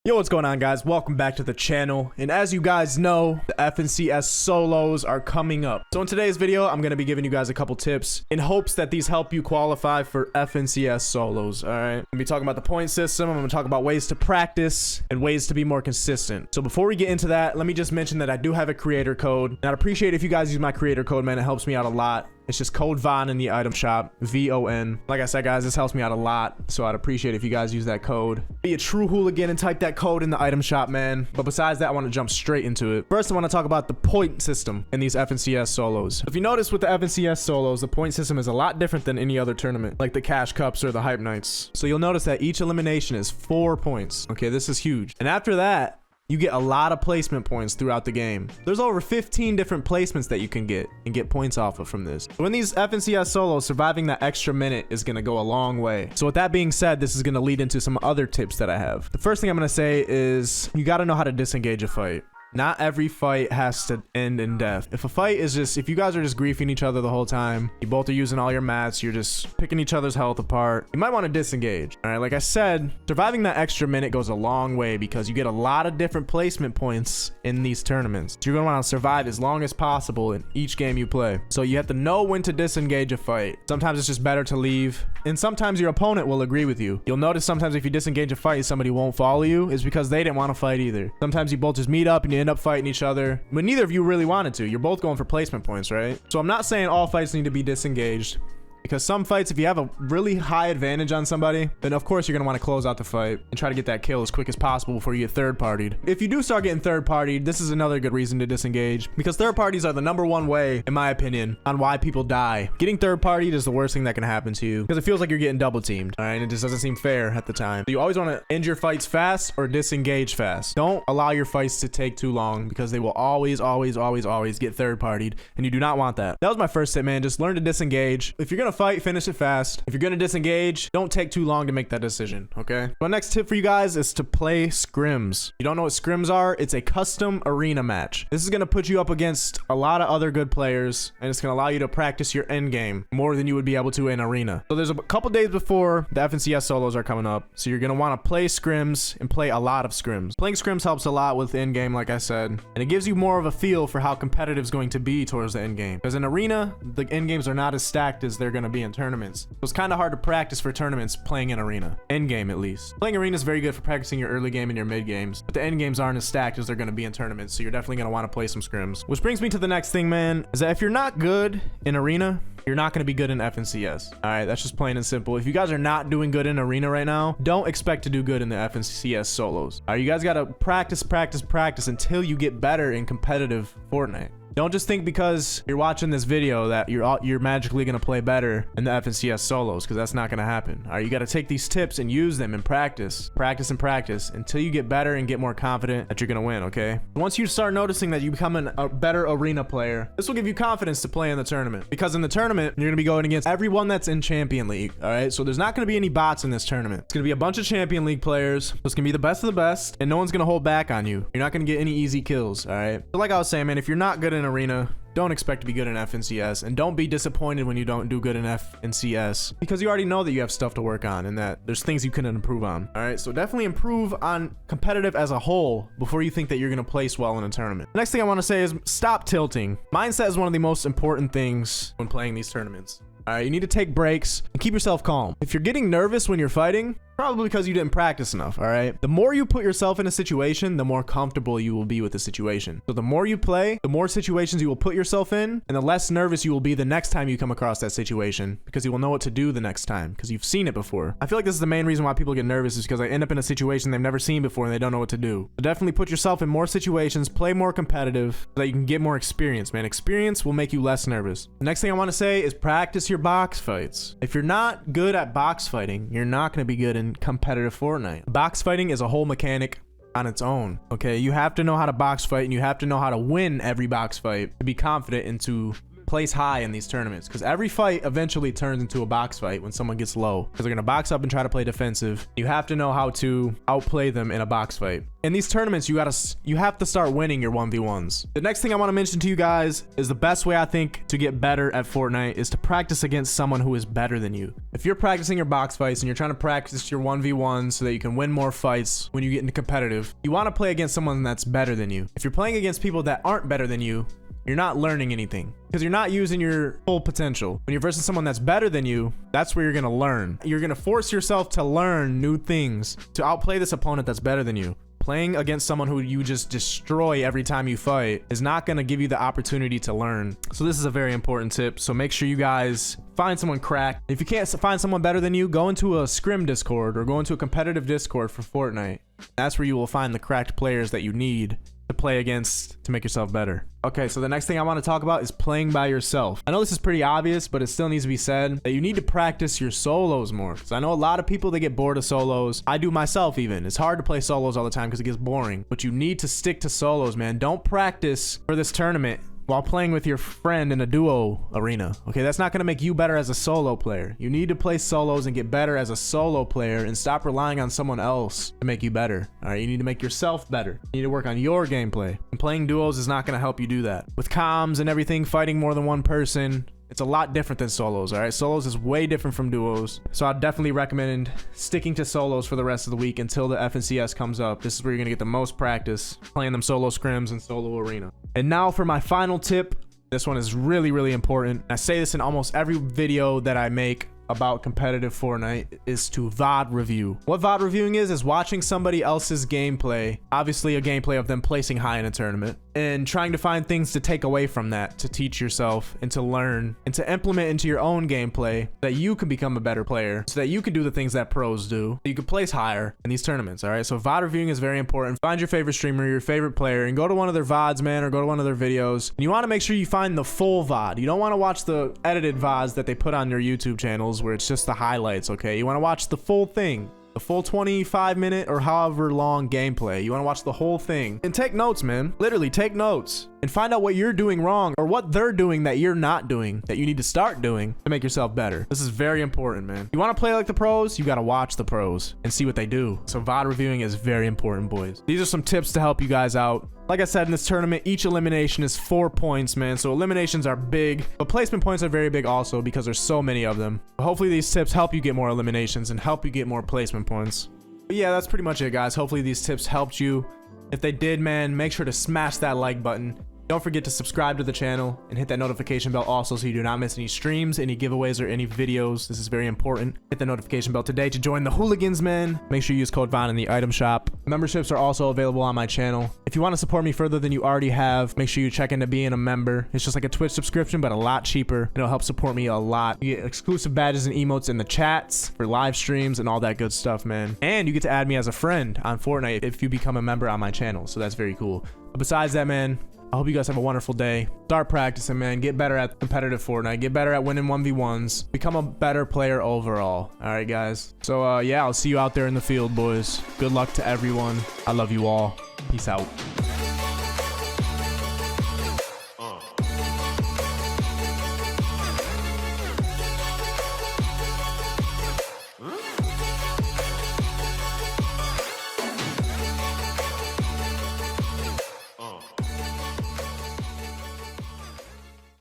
Yo, what's going on, guys? Welcome back to the channel. And as you guys know, the FNCS solos are coming up. So in today's video, I'm going to be giving you guys a couple tips in hopes that these help you qualify for FNCS solos. All right, I'm going to be talking about the point system. I'm going to talk about ways to practice and ways to be more consistent. So before we get into that, let me just mention that I do have a creator code. And I'd appreciate if you guys use my creator code, man. It helps me out a lot. It's just code VON in the item shop, VON. Like I said, guys, this helps me out a lot. So I'd appreciate if you guys use that code. Be a true hooligan and type that code in the item shop, man. But besides that, I want to jump straight into it. First, I want to talk about the point system in these FNCS solos. If you notice with the FNCS solos, the point system is a lot different than any other tournament, like the Cash Cups or the Hype Nights. So you'll notice that each elimination is 4 points. Okay, this is huge. And after that, you get a lot of placement points throughout the game. There's over 15 different placements that you can get and get points off of from this. When these FNCS solos, surviving that extra minute is going to go a long way. So with that being said, this is going to lead into some other tips that I have. The first thing I'm going to say is you got to know how to disengage a fight. Not every fight has to end in death. If a fight is if you guys are just griefing each other the whole time, you both are using all your mats, you're just picking each other's health apart, you might want to disengage. All right, like I said, surviving that extra minute goes a long way because you get a lot of different placement points in these tournaments. So you're gonna want to survive as long as possible in each game you play. So you have to know when to disengage a fight. Sometimes it's just better to leave, and sometimes your opponent will agree with you. You'll notice sometimes if you disengage a fight, somebody won't follow you, is because they didn't want to fight either. Sometimes you both just meet up and you end up fighting each other, but neither of you really wanted to. You're both going for placement points, right? So I'm not saying all fights need to be disengaged, because some fights, if you have a really high advantage on somebody, then of course you're gonna want to close out the fight and try to get that kill as quick as possible before you get third partied. If you do start getting third partied, this is another good reason to disengage, because third parties are the #1 way, in my opinion, on why people die. Getting third partied is the worst thing that can happen to you, because it feels like you're getting double teamed. All right, and it just doesn't seem fair at the time. So you always want to end your fights fast or disengage fast. Don't allow your fights to take too long, because they will always get third partied, and you do not want that. That was my first tip, man. Just learn to disengage. If you're gonna fight, finish it fast. If you're gonna disengage, don't take too long to make that decision, okay? My next tip for you guys is to play scrims. You don't know what scrims are? It's a custom arena match. This is gonna put you up against a lot of other good players, and it's gonna allow you to practice your end game more than you would be able to in arena. So there's a couple days before the FNCS solos are coming up, so you're gonna want to play scrims and play a lot of scrims. Playing scrims helps a lot with end game, like I said, and it gives you more of a feel for how competitive is going to be towards the end game. Because in arena, the end games are not as stacked as they're gonna be in tournaments. So it's kind of hard to practice for tournaments playing in arena. End game, at least. Playing arena is very good for practicing your early game and your mid games, but the end games aren't as stacked as they're going to be in tournaments, so you're definitely going to want to play some scrims. Which brings me to the next thing, man, is that if you're not good in arena, you're not going to be good in FNCS. All right, that's just plain and simple. If you guys are not doing good in arena right now, don't expect to do good in the FNCS solos. All right, you guys got to practice until you get better in competitive Fortnite. Don't just think because you're watching this video that you're magically going to play better in the FNCS solos, because that's not going to happen. All right, you got to take these tips and use them and practice until you get better and get more confident that you're going to win, okay? Once you start noticing that you become a better arena player, this will give you confidence to play in the tournament, because in the tournament, you're going to be going against everyone that's in Champion League, all right? So there's not going to be any bots in this tournament. It's going to be a bunch of Champion League players. So it's going to be the best of the best, and no one's going to hold back on you. You're not going to get any easy kills, all right? So like I was saying, man, if you're not good in arena, don't expect to be good in FNCS, and don't be disappointed when you don't do good in FNCS, because you already know that you have stuff to work on and that there's things you can improve on. All right, so definitely improve on competitive as a whole before you think that you're going to place well in a tournament. The next thing I want to say is stop tilting. Mindset is one of the most important things when playing these tournaments. All right, you need to take breaks and keep yourself calm. If you're getting nervous when you're fighting, probably because you didn't practice enough, all right? The more you put yourself in a situation, the more comfortable you will be with the situation. So the more you play, the more situations you will put yourself in, and the less nervous you will be the next time you come across that situation, because you will know what to do the next time, because you've seen it before. I feel like this is the main reason why people get nervous, is because they end up in a situation they've never seen before and they don't know what to do. So definitely put yourself in more situations, play more competitive, so that you can get more experience, man. Experience will make you less nervous. The next thing I want to say is practice your box fights. If you're not good at box fighting, you're not going to be good in competitive Fortnite. Box fighting is a whole mechanic on its own, okay? You have to know how to box fight, and you have to know how to win every box fight to be confident and to place high in these tournaments, because every fight eventually turns into a box fight when someone gets low, because they're going to box up and try to play defensive. You have to know how to outplay them in a box fight. In these tournaments, you have to start winning your 1v1s. The next thing I want to mention to you guys is the best way I think to get better at Fortnite is to practice against someone who is better than you. If you're practicing your box fights and you're trying to practice your 1v1s so that you can win more fights when you get into competitive, you want to play against someone that's better than you. If you're playing against people that aren't better than you, you're not learning anything, because you're not using your full potential. When you're versus someone that's better than you, that's where you're going to learn. You're going to force yourself to learn new things to outplay this opponent that's better than you. Playing against someone who you just destroy every time you fight is not going to give you the opportunity to learn. So this is a very important tip. So make sure you guys find someone cracked. If you can't find someone better than you, go into a scrim Discord or go into a competitive Discord for Fortnite. That's where you will find the cracked players that you need to play against to make yourself better. Okay, so the next thing I want to talk about is playing by yourself. I know this is pretty obvious, but it still needs to be said that you need to practice your solos more. Because I know a lot of people, they get bored of solos. I do myself even. It's hard to play solos all the time because it gets boring. But you need to stick to solos, man. Don't practice for this tournament while playing with your friend in a duo arena. Okay, that's not going to make you better as a solo player. You need to play solos and get better as a solo player and stop relying on someone else to make you better. All right, you need to make yourself better. You need to work on your gameplay. And playing duos is not going to help you do that. With comms and everything, fighting more than one person, it's a lot different than solos, all right? Solos is way different from duos. So I'd definitely recommend sticking to solos for the rest of the week until the FNCS comes up. This is where you're gonna get the most practice, playing them solo scrims and solo arena. And now for my final tip. This one is really, really important. I say this in almost every video that I make about competitive Fortnite, is to VOD review. What VOD reviewing is watching somebody else's gameplay, obviously a gameplay of them placing high in a tournament, and trying to find things to take away from that, to teach yourself and to learn and to implement into your own gameplay, that you can become a better player, so that you can do the things that pros do, so you can place higher in these tournaments. All right, so VOD reviewing is very important. Find your favorite streamer, your favorite player, and go to one of their VODs, man, or go to one of their videos. And you want to make sure you find the full VOD. You don't want to watch the edited VODs that they put on your YouTube channels where it's just the highlights. Okay, you want to watch the full thing, the full 25-minute or however long gameplay. You want to watch the whole thing and take notes, man. Literally take notes and find out what you're doing wrong or what they're doing that you're not doing, that you need to start doing to make yourself better. This is very important, man. You want to play like the pros, you got to watch the pros and see what they do. So VOD reviewing is very important, boys. These are some tips to help you guys out. Like I said, in this tournament, each elimination is 4 points, man. So eliminations are big, but placement points are very big also because there's so many of them. But hopefully these tips help you get more eliminations and help you get more placement points. But yeah, that's pretty much it, guys. Hopefully these tips helped you. If they did, man, make sure to smash that like button. Don't forget to subscribe to the channel and hit that notification bell also so you do not miss any streams, any giveaways, or any videos. This is very important. Hit the notification bell today to join the hooligans, man. Make sure you use code VON in the item shop. Memberships are also available on my channel. If you want to support me further than you already have, make sure you check into being a member. It's just like a Twitch subscription, but a lot cheaper. It'll help support me a lot. You get exclusive badges and emotes in the chats for live streams and all that good stuff, man. And you get to add me as a friend on Fortnite if you become a member on my channel. So that's very cool. But besides that, man, I hope you guys have a wonderful day. Start practicing, man. Get better at competitive Fortnite. Get better at winning 1v1s. Become a better player overall. All right, guys. So, yeah, I'll see you out there in the field, boys. Good luck to everyone. I love you all. Peace out.